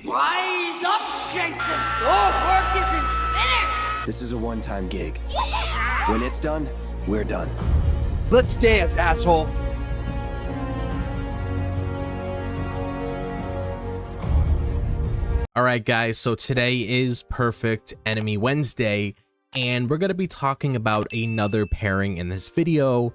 Wind up, Jason! Your work isn't finished! This is a one-time gig. When it's done, we're done. Let's dance, asshole! Alright guys, so today is Perfect Enemy Wednesday, and we're going to be talking about another pairing in this video.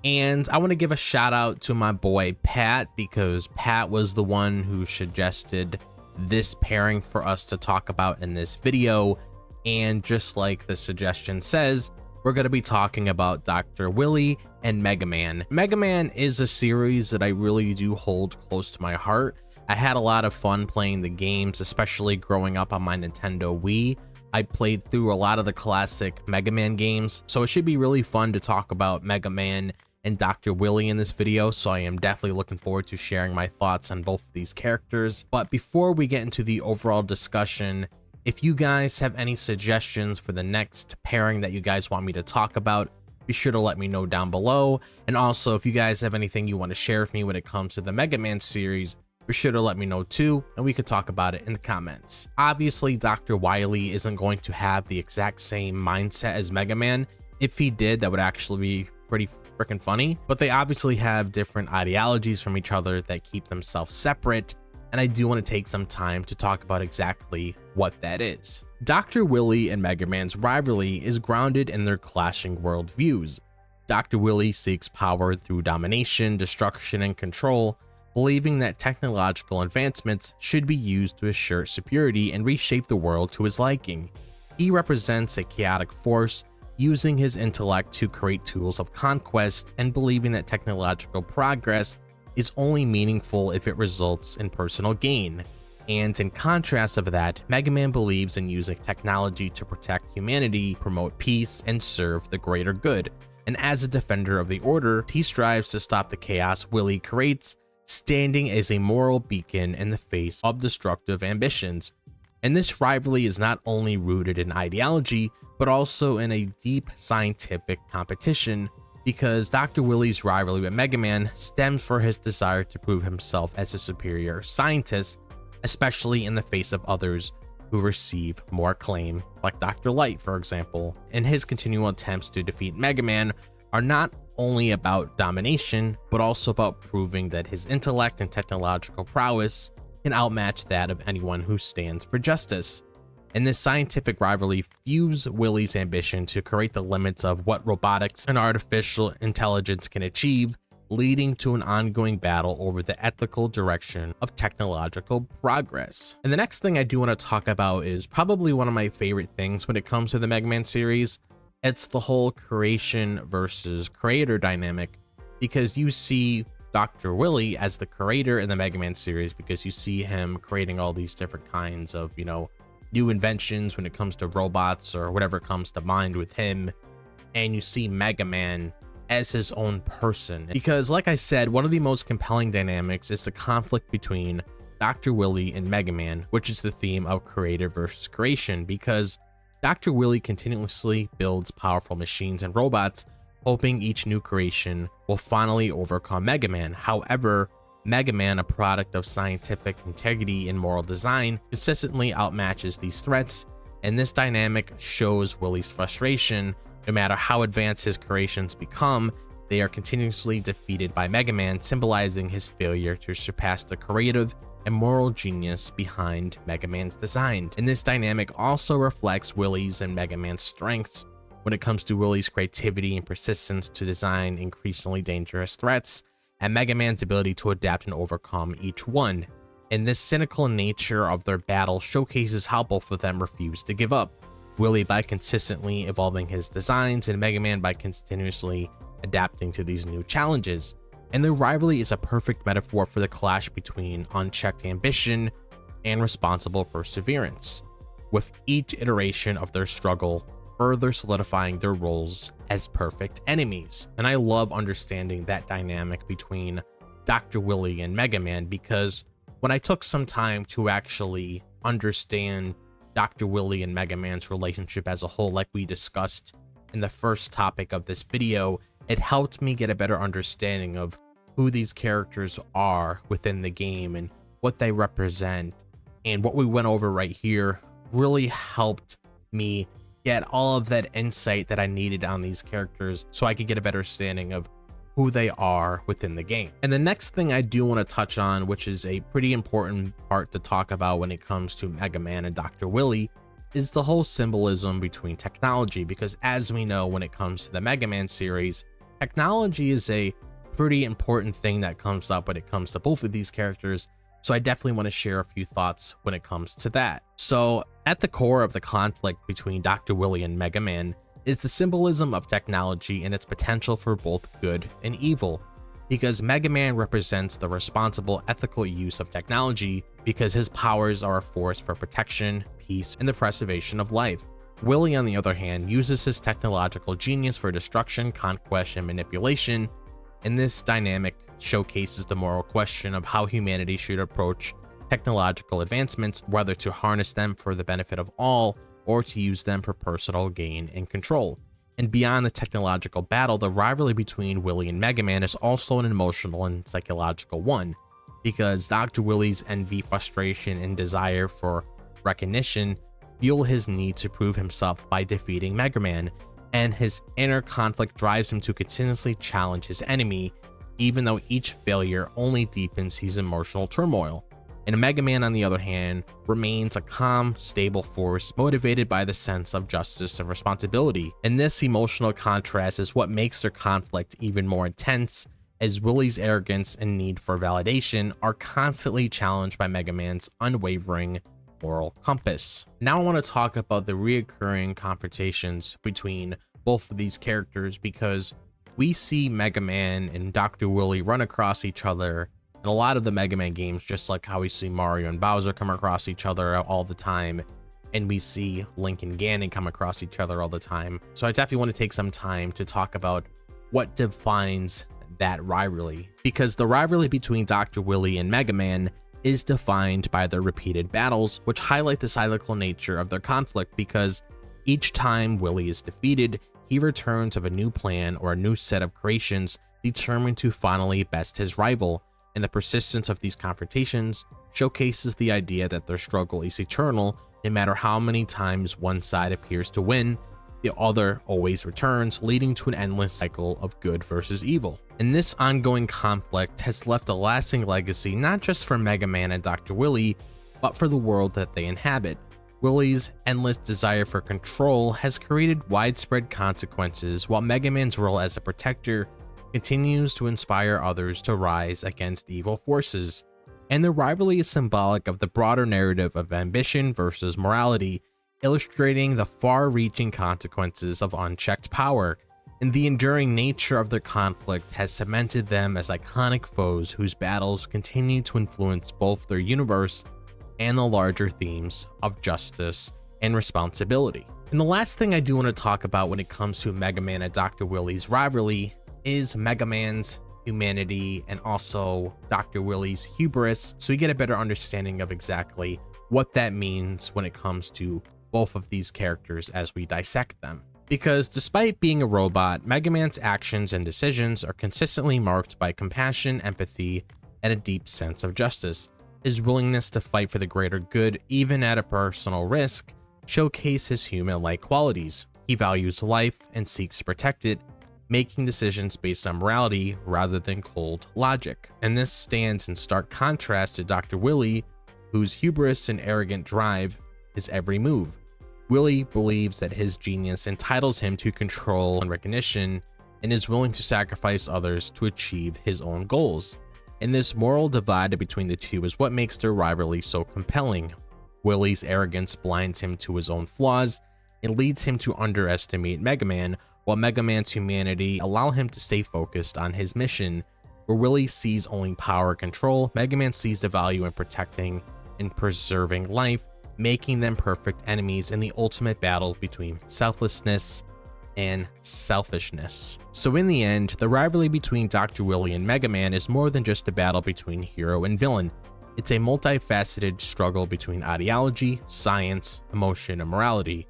And I want to give a shout out to my boy Pat, because Pat was the one who suggested this pairing for us to talk about in this video. And just like the suggestion says, we're going to be talking about Dr. Wily and Mega Man. Mega Man is a series that I really do hold close to my heart. I had a lot of fun playing the games, especially growing up on my Nintendo Wii. I played through a lot of the classic Mega Man games, so it should be really fun to talk about Mega Man and Dr. Wily in this video, so I am definitely looking forward to sharing my thoughts on both of these characters. But before we get into the overall discussion, if you guys have any suggestions for the next pairing that you guys want me to talk about, be sure to let me know down below. And also, if you guys have anything you want to share with me when it comes to the Mega Man series, be sure to let me know too, and we could talk about it in the comments. Obviously, Dr. Wily isn't going to have the exact same mindset as Mega Man. If he did, that would actually be pretty freaking funny, but they obviously have different ideologies from each other that keep themselves separate, and I do want to take some time to talk about exactly what that is. Dr. Wily and Mega Man's rivalry is grounded in their clashing worldviews. Dr. Wily seeks power through domination, destruction, and control, believing that technological advancements should be used to assure security and reshape the world to his liking. He represents a chaotic force, using his intellect to create tools of conquest and believing that technological progress is only meaningful if it results in personal gain. And in contrast of that, Mega Man believes in using technology to protect humanity, promote peace, and serve the greater good. And as a defender of the order, he strives to stop the chaos Wily creates, standing as a moral beacon in the face of destructive ambitions. And this rivalry is not only rooted in ideology, but also in a deep scientific competition, because Dr. Wily's rivalry with Mega Man stems from his desire to prove himself as a superior scientist, especially in the face of others who receive more acclaim, like Dr. Light, for example. And his continual attempts to defeat Mega Man are not only about domination, but also about proving that his intellect and technological prowess can outmatch that of anyone who stands for justice. And this scientific rivalry fuels Wily's ambition to create the limits of what robotics and artificial intelligence can achieve, leading to an ongoing battle over the ethical direction of technological progress. And the next thing I do want to talk about is probably one of my favorite things when it comes to the Mega Man series. It's the whole creation versus creator dynamic, because you see Dr. Wily as the creator in the Mega Man series, because you see him creating all these different kinds of, new inventions when it comes to robots or whatever comes to mind with him. And you see Mega Man as his own person, because like I said, one of the most compelling dynamics is the conflict between Dr. Wily and Mega Man, which is the theme of creator versus creation, because Dr. Wily continuously builds powerful machines and robots, hoping each new creation will finally overcome Mega Man. However, Mega Man, a product of scientific integrity and moral design, consistently outmatches these threats, and this dynamic shows Wily's frustration. No matter how advanced his creations become, they are continuously defeated by Mega Man, symbolizing his failure to surpass the creative and moral genius behind Mega Man's design. And this dynamic also reflects Wily's and Mega Man's strengths when it comes to Wily's creativity and persistence to design increasingly dangerous threats, and Mega Man's ability to adapt and overcome each one. And this cynical nature of their battle showcases how both of them refuse to give up. Wily by consistently evolving his designs, and Mega Man by continuously adapting to these new challenges. And their rivalry is a perfect metaphor for the clash between unchecked ambition and responsible perseverance, with each iteration of their struggle further solidifying their roles as perfect enemies. And I love understanding that dynamic between Dr. Wily and Mega Man, because when I took some time to actually understand Dr. Wily and Mega Man's relationship as a whole, like we discussed in the first topic of this video, it helped me get a better understanding of who these characters are within the game and what they represent And what we went over right here really helped me get all of that insight that I needed on these characters so I could get a better understanding of who they are within the game. And the next thing I do want to touch on, which is a pretty important part to talk about when it comes to Mega Man and Dr. Wily, is the whole symbolism between technology, because as we know, when it comes to the Mega Man series, technology is a pretty important thing that comes up when it comes to both of these characters. So I definitely want to share a few thoughts when it comes to that. So at the core of the conflict between Dr. Wily and Mega Man is the symbolism of technology and its potential for both good and evil, because Mega Man represents the responsible ethical use of technology because his powers are a force for protection, peace, and the preservation of life. Wily, on the other hand, uses his technological genius for destruction, conquest, and manipulation, and this dynamic showcases the moral question of how humanity should approach technological advancements, whether to harness them for the benefit of all or to use them for personal gain and control. And beyond the technological battle, the rivalry between Wily and Mega Man is also an emotional and psychological one, because Dr. Wily's envy, frustration, and desire for recognition fuel his need to prove himself by defeating Mega Man, and his inner conflict drives him to continuously challenge his enemy, even though each failure only deepens his emotional turmoil. And Mega Man, on the other hand, remains a calm, stable force motivated by the sense of justice and responsibility. And this emotional contrast is what makes their conflict even more intense, as Wily's arrogance and need for validation are constantly challenged by Mega Man's unwavering moral compass. Now I want to talk about the reoccurring confrontations between both of these characters, because we see Mega Man and Dr. Wily run across each other in a lot of the Mega Man games, just like how we see Mario and Bowser come across each other all the time, and we see Link and Ganon come across each other all the time. So I definitely want to take some time to talk about what defines that rivalry, because the rivalry between Dr. Wily and Mega Man is defined by their repeated battles, which highlight the cyclical nature of their conflict, because each time Wily is defeated, he returns with a new plan or a new set of creations determined to finally best his rival, and the persistence of these confrontations showcases the idea that their struggle is eternal. No matter how many times one side appears to win, the other always returns, leading to an endless cycle of good versus evil. And this ongoing conflict has left a lasting legacy not just for Mega Man and Dr. Wily, but for the world that they inhabit. Wily's endless desire for control has created widespread consequences, while Mega Man's role as a protector continues to inspire others to rise against evil forces. And the rivalry is symbolic of the broader narrative of ambition versus morality, illustrating the far-reaching consequences of unchecked power. And the enduring nature of their conflict has cemented them as iconic foes whose battles continue to influence both their universe and the larger themes of justice and responsibility. And the last thing I do want to talk about when it comes to Mega Man and Dr. Wily's rivalry is Mega Man's humanity and also Dr. Wily's hubris, so we get a better understanding of exactly what that means when it comes to both of these characters as we dissect them. Because despite being a robot, Mega Man's actions and decisions are consistently marked by compassion, empathy, and a deep sense of justice. His willingness to fight for the greater good, even at a personal risk, showcase his human-like qualities. He values life and seeks to protect it, making decisions based on morality rather than cold logic. And this stands in stark contrast to Dr. Wily, whose hubris and arrogant drive his every move. Wily believes that his genius entitles him to control and recognition, and is willing to sacrifice others to achieve his own goals. And this moral divide between the two is what makes their rivalry so compelling. Wily's arrogance blinds him to his own flaws and leads him to underestimate Mega Man, while Mega Man's humanity allow him to stay focused on his mission. Where Wily sees only power and control, Mega Man sees the value in protecting and preserving life, making them perfect enemies in the ultimate battle between selflessness and selfishness. So in the end, the rivalry between Dr. Wily and Mega Man is more than just a battle between hero and villain. It's a multifaceted struggle between ideology, science, emotion, and morality.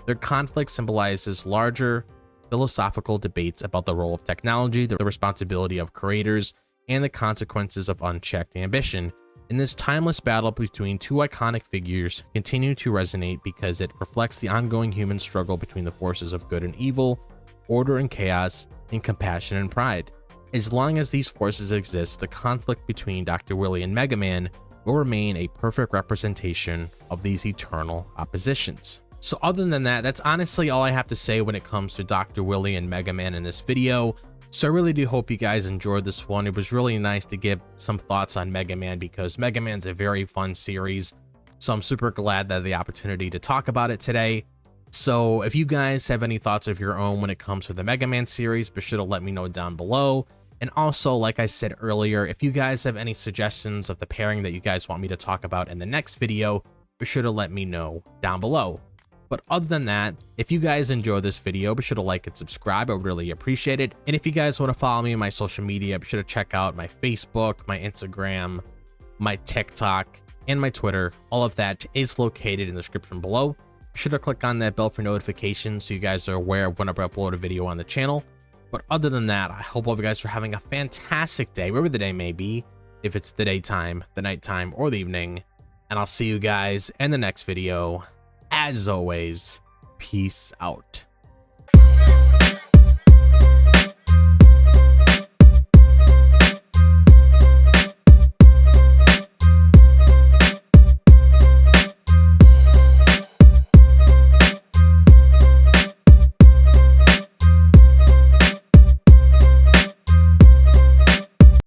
Their conflict symbolizes larger philosophical debates about the role of technology, the responsibility of creators, and the consequences of unchecked ambition. And this timeless battle between two iconic figures continue to resonate because it reflects the ongoing human struggle between the forces of good and evil, order and chaos, and compassion and pride. As long as these forces exist, the conflict between Dr. Wily and Mega Man will remain a perfect representation of these eternal oppositions. So other than that, that's honestly all I have to say when it comes to Dr. Wily and Mega Man in this video. So I really do hope you guys enjoyed this one. It was really nice to give some thoughts on Mega Man because Mega Man's a very fun series. So I'm super glad that I had the opportunity to talk about it today. So if you guys have any thoughts of your own when it comes to the Mega Man series, be sure to let me know down below. And also, like I said earlier, if you guys have any suggestions of the pairing that you guys want me to talk about in the next video, be sure to let me know down below. But other than that, if you guys enjoyed this video, be sure to like and subscribe. I would really appreciate it. And if you guys want to follow me on my social media, be sure to check out my Facebook, my Instagram, my TikTok, and my Twitter. All of that is located in the description below. Be sure to click on that bell for notifications so you guys are aware of whenever I upload a video on the channel. But other than that, I hope all of you guys are having a fantastic day, wherever the day may be, if it's the daytime, the nighttime, or the evening. And I'll see you guys in the next video. As always, peace out.